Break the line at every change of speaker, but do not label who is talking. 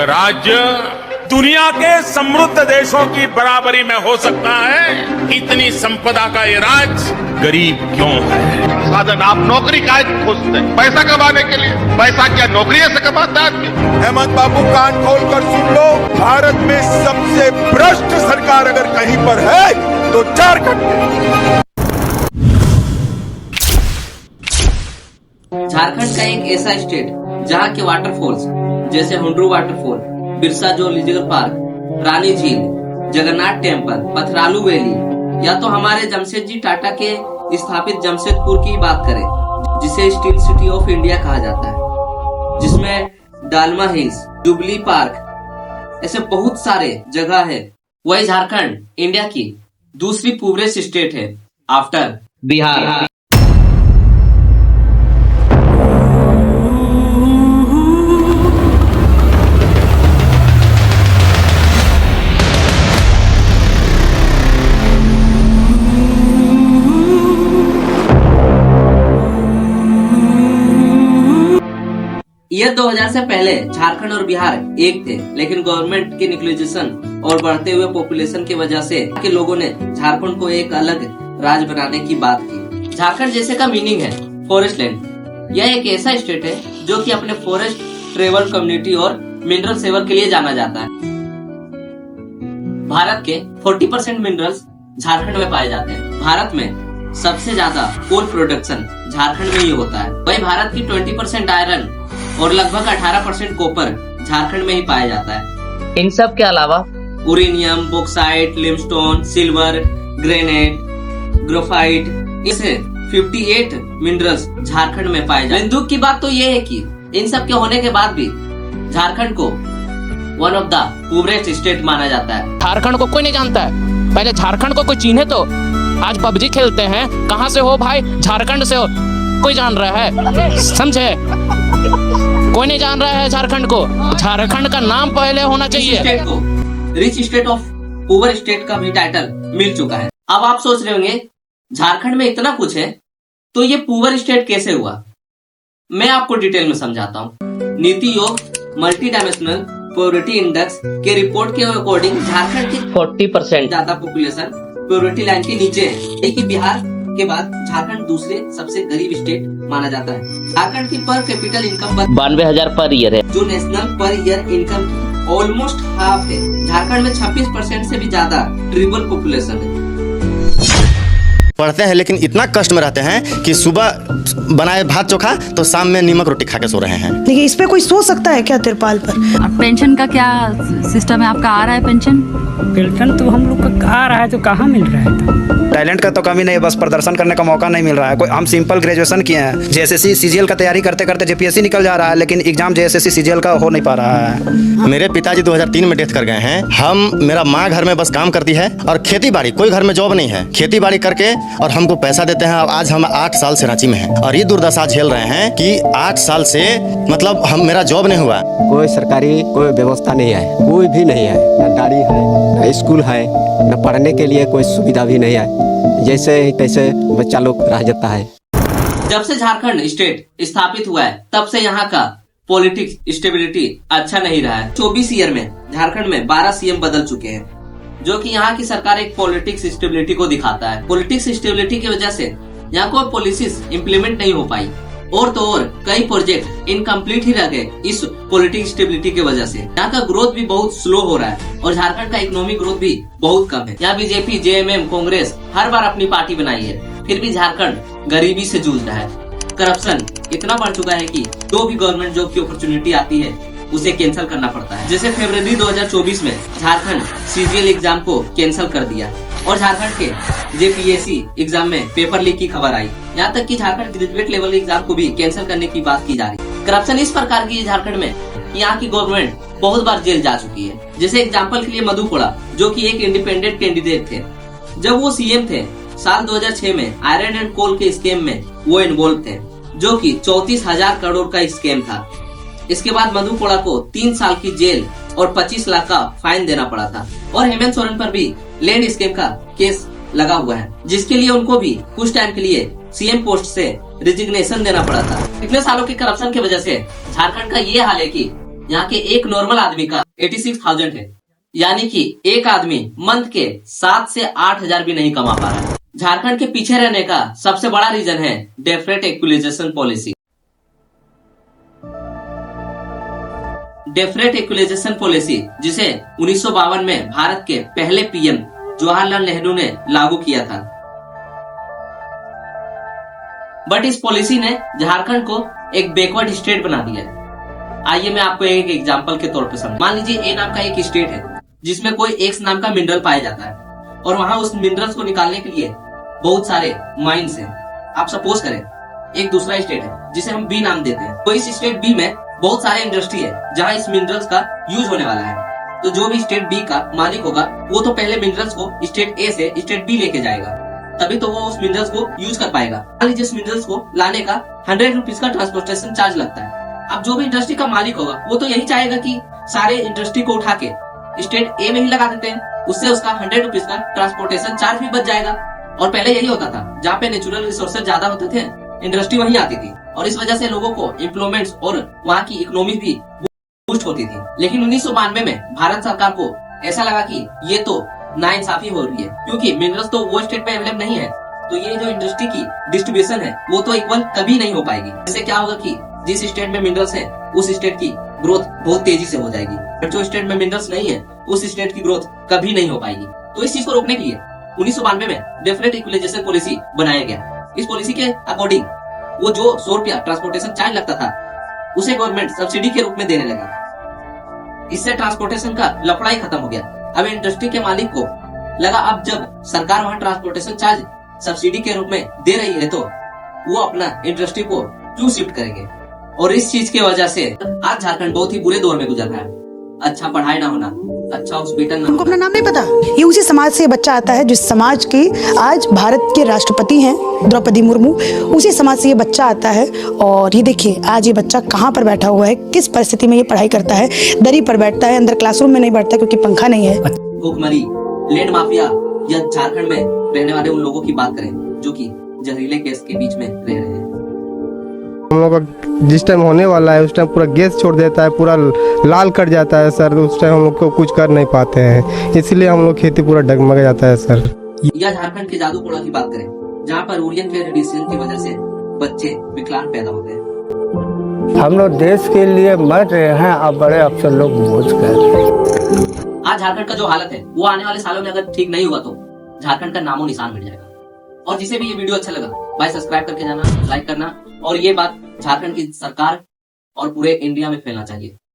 राज्य दुनिया के समृद्ध देशों की बराबरी में हो सकता है, इतनी संपदा का ये राज्य गरीब क्यों है?
साधन आप नौकरी काहे खोजते हैं? पैसा कमाने के लिए। पैसा क्या नौकरी से कमाता है आदमी?
हेमंत बाबू कान खोल कर सुन लो, भारत में सबसे भ्रष्ट सरकार अगर कहीं पर है तो झारखंड।
झारखंड का एक ऐसा स्टेट जहाँ के वाटरफॉल्स जैसे Hundru waterfall, Birsa zoological park, Rani Jheel, Jagannath temple, पथरालू valley, या तो हमारे जमशेदजी टाटा के स्थापित जमशेदपुर की बात करें जिसे स्टील सिटी ऑफ इंडिया कहा जाता है, जिसमें डालमा हिल्स, जुबली पार्क, ऐसे बहुत सारे जगह है। वही झारखंड इंडिया की दूसरी पूरेस्ट स्टेट है आफ्टर बिहार। ईयर 2000 से पहले झारखंड और बिहार एक थे, लेकिन गवर्नमेंट के न्यूक्लियराइजेशन और बढ़ते हुए पॉपुलेशन की वजह से के लोगों ने झारखंड को एक अलग राज्य बनाने की बात की। झारखंड जैसे का मीनिंग है फॉरेस्ट लैंड। यह एक ऐसा स्टेट है जो कि अपने फॉरेस्ट ट्रेवल कम्युनिटी और मिनरल सेवर के लिए जाना जाता है। भारत के 40% मिनरल्स झारखंड में पाए जाते हैं। भारत में सबसे ज्यादा कोल प्रोडक्शन झारखंड में ही होता है। वही भारत की 20% आयरन और लगभग 18% कॉपर झारखंड में ही पाया जाता है। इन सब के अलावा uranium, bauxite, limestone, silver, granite, graphite, इसे 58 मिनरल्स झारखंड में पाए जाते हैं। दुख की बात तो ये है कि इन सब के होने के बाद भी झारखंड को one of the purest state माना जाता है।
झारखंड को कोई नहीं जानता है। पहले झारखंड को कोई चिन्हे तो आज पबजी खेलते हैं। कहाँ से हो भाई? झारखंड से हो। कोई जान रहा है? समझे? कोई नहीं जान रहा है झारखंड को। झारखंड का नाम पहले होना चाहिए।
स्टेट को rich state of poor state का भी टाइटल मिल चुका है। अब आप सोच रहे होंगे झारखंड में इतना कुछ है तो ये पुअर स्टेट कैसे हुआ? मैं आपको डिटेल में समझाता हूँ। नीति योग मल्टी डायमेंशनल पॉवर्टी इंडेक्स के रिपोर्ट के अकॉर्डिंग झारखंड की 40% ज्यादा पॉपुलेशन पॉवर्टी लाइन के नीचे है, लेकिन बिहार के बाद झारखंड दूसरे सबसे गरीब स्टेट माना जाता है। झारखंड की पर कैपिटल इनकम 92,000 पर ईयर है, जो नेशनल पर ईयर इनकम की ऑलमोस्ट हाफ है। झारखंड में 26% से भी ज्यादा ट्राइबल पॉपुलेशन है।
पढ़ते हैं लेकिन इतना कष्ट में रहते हैं कि सुबह बनाए भात चोखा तो शाम में नीमक रोटी खा के सो रहे हैं।
लेकिन इस पे कोई सोच सकता है क्या तिरपाल पर?
पेंशन का क्या सिस्टम है आपका? आ रहा है पेंशन?
पेंशन तो हम लोग का आ रहा है तो कहाँ मिल रहा है?
टैलेंट का तो कमी नहीं, बस प्रदर्शन करने का मौका नहीं मिल रहा है। कोई हम सिंपल ग्रेजुएशन किए हैं, जेएसएससी सीजीएल का तैयारी करते करते जेपीएससी निकल जा रहा है, लेकिन एग्जाम जेएसएससी सीजीएल का हो नहीं पा रहा है।
मेरे पिताजी 2003 में डेथ कर गए हैं। मेरा माँ घर में बस काम करती है और खेती बाड़ी, कोई घर में जॉब नहीं है। खेती बाड़ी करके और हमको पैसा देते हैं। अब आज हम 8 साल से रांची में हैं और ये दुर्दशा झेल रहे हैं कि 8 साल से मतलब मेरा जॉब नहीं हुआ।
कोई सरकारी कोई व्यवस्था नहीं है, कोई भी नहीं है, न गाड़ी है, न स्कूल है, न पढ़ने के लिए कोई सुविधा भी नहीं है। जैसे तैसे बच्चा लोग रह जाता है।
जब से झारखंड स्टेट स्थापित हुआ है तब से यहाँ का पॉलिटिक्स स्टेबिलिटी अच्छा नहीं रहा है। 24 ईयर में झारखंड में 12 सीएम बदल चुके हैं, जो कि यहाँ की सरकार एक पॉलिटिक्स स्टेबिलिटी को दिखाता है। पॉलिटिक्स स्टेबिलिटी की वजह से यहाँ कोई पॉलिसीज इम्प्लीमेंट नहीं हो पाई और तो और कई प्रोजेक्ट इनकम्प्लीट ही रह गए इस पॉलिटिक्स स्टेबिलिटी की वजह से। यहाँ का ग्रोथ भी बहुत स्लो हो रहा है और झारखंड का इकोनॉमिक ग्रोथ भी बहुत कम है। यहाँ बीजेपी, जेएमएम, कांग्रेस हर बार अपनी पार्टी बनाई है, फिर भी झारखंड गरीबी से जूझ रहा है। करप्शन इतना बढ़ चुका है कि जो भी गवर्नमेंट जॉब की अपॉर्चुनिटी आती है उसे कैंसिल करना पड़ता है। जैसे फरवरी 2024 में झारखंड सीजीएल एग्जाम को कैंसिल कर दिया और झारखंड के जेपीएससी एग्जाम में पेपर लीक की खबर आई। यहाँ तक कि झारखंड ग्रेजुएट लेवल एग्जाम को भी कैंसिल करने की बात की जा रही है। करप्शन इस प्रकार की है झारखंड में कि यहाँ की गवर्नमेंट बहुत बार जेल जा चुकी है। जैसे एग्जाम्पल के लिए मधु कोड़ा, जो कि एक इंडिपेंडेंट कैंडिडेट थे। जब वो सीएम थे साल 2006 में आयरन एंड कोल के स्कैम में वो इन्वॉल्व थे, जो कि 34,000 करोड़ का स्कैम था। इसके बाद मधु कोड़ा को 3 साल की जेल और 25 लाख का फाइन देना पड़ा था। और हेमंत सोरेन पर भी लैंड स्कैम का केस लगा हुआ है, जिसके लिए उनको भी कुछ टाइम के लिए सीएम पोस्ट से रिजिग्नेशन देना पड़ा था। इतने सालों के करप्शन की वजह से झारखंड का ये हाल है कि यहाँ के एक नॉर्मल आदमी का 86,000 है, यानी कि एक आदमी मंथ के 7 से 8,000 भी नहीं कमा पा रहा है। झारखंड के पीछे रहने का सबसे बड़ा रीजन है डेफरेट इक्विलाइजेशन पॉलिसी। डेफरेट इक्विलाइजेशन पॉलिसी जिसे 1952 में भारत के पहले पीएम जवाहरलाल नेहरू ने लागू किया था। बट इस पॉलिसी ने झारखंड को एक बैकवर्ड स्टेट बना दिया है। आइए मैं आपको एक एग्जांपल के तौर पे समझ। मान लीजिए ए नाम का एक स्टेट है जिसमें कोई एक्स नाम का मिनरल पाया जाता है और वहां उस मिनरल्स को निकालने के लिए बहुत सारे माइंस हैं। आप सपोज करें एक दूसरा स्टेट है जिसे हम बी नाम देते हैं, तो इस स्टेट बी में बहुत सारे इंडस्ट्री है जहां इस मिनरल्स का यूज होने वाला है। तो जो भी स्टेट बी का मालिक होगा वो तो पहले मिनरल्स को स्टेट ए से स्टेट बी लेके जाएगा, तभी तो वो उस मिनरल्स को यूज कर पाएगा। मान लीजिए इस मिनरल्स को लाने का 100 रुपीज का ट्रांसपोर्टेशन चार्ज लगता है। अब जो भी इंडस्ट्री का मालिक होगा वो तो यही चाहेगा कि सारे इंडस्ट्री को उठा के स्टेट ए में ही लगा देते हैं, उससे उसका 100 रुपीज का ट्रांसपोर्टेशन चार्ज भी बच जाएगा। और पहले यही होता था, जहाँ पे नेचुरल रिसोर्सेज ज्यादा होते थे इंडस्ट्री वहीं आती थी और इस वजह से लोगों को एम्प्लॉयमेंट्स और वहाँ की इकोनॉमी भी बूस्ट होती थी। लेकिन 1992 में भारत सरकार को ऐसा लगा कि ये तो नाइंसाफी हो रही है, क्योंकि मिनरल्स तो वो स्टेट में अवेलेबल नहीं है, तो ये जो इंडस्ट्री की डिस्ट्रीब्यूशन है वो तो इक्वल कभी नहीं हो पाएगी। इससे क्या होगा कि जिस स्टेट में मिनरल्स है उस स्टेट की ग्रोथ बहुत तेजी से हो जाएगी, और जो स्टेट में मिनरल्स नहीं है उस स्टेट की ग्रोथ कभी नहीं हो पाएगी। तो इस चीज को रोकने के लिए 1992 में डेफरेट इक्विलाइजेशन पॉलिसी बनाया गया। इस पॉलिसी के अकॉर्डिंग वो जो 100 रुपया ट्रांसपोर्टेशन चार्ज लगता था उसे गवर्नमेंट सब्सिडी के रूप में देने लगी। इससे ट्रांसपोर्टेशन का लफड़ा ही खत्म हो गया। अब इंडस्ट्री के मालिक को लगा अब जब सरकार वहाँ ट्रांसपोर्टेशन चार्ज सब्सिडी के रूप में दे रही है तो वो अपना इंडस्ट्री को क्यों शिफ्ट करेंगे। और इस चीज की वजह से आज झारखंड बहुत ही बुरे दौर में गुजर रहा है। अच्छा पढ़ाई ना होना, अच्छा हॉस्पिटल ना,
हमको अपना नाम नहीं पता। ये उसी समाज से बच्चा आता है जिस समाज की आज भारत के राष्ट्रपति हैं द्रौपदी मुर्मू, उसी समाज से ये बच्चा आता है। और ये देखिए आज ये बच्चा कहाँ पर बैठा हुआ है, किस परिस्थिति में ये पढ़ाई करता है। दरी पर बैठता है, अंदर क्लासरूम में नहीं बैठता क्योंकि पंखा नहीं है।
भूखमरी, लैंड माफिया या झारखंड में रहने वाले उन लोगों की बात करें जो कि जहरीले गैस के बीच में रह रहे हैं।
हम लोग का जिस टाइम होने वाला है उस टाइम पूरा गैस छोड़ देता है, पूरा लाल कट जाता है सर। उस टाइम हम लोग को कुछ कर नहीं पाते हैं, इसलिए हम लोग खेती पूरा डगमगा जाता है सर।
या झारखंड के जादूपुरा की बात करें जहाँ पर यूरियन के रेडिएशन की वजह से बच्चे विकलांग पैदा होते हैं।
हम लोग देश के लिए मर रहे हैं, अब बड़े अफसर लोग बोझ कर रहे हैं।
आज झारखंड का जो हालत है वो आने वाले सालों में अगर ठीक नहीं हुआ तो झारखंड का नामो निशान मिट जाएगा। और जिसे भी ये वीडियो अच्छा लगा भाई सब्सक्राइब करके जाना, लाइक करना, और ये बात झारखंड की सरकार और पूरे इंडिया में फैलना चाहिए।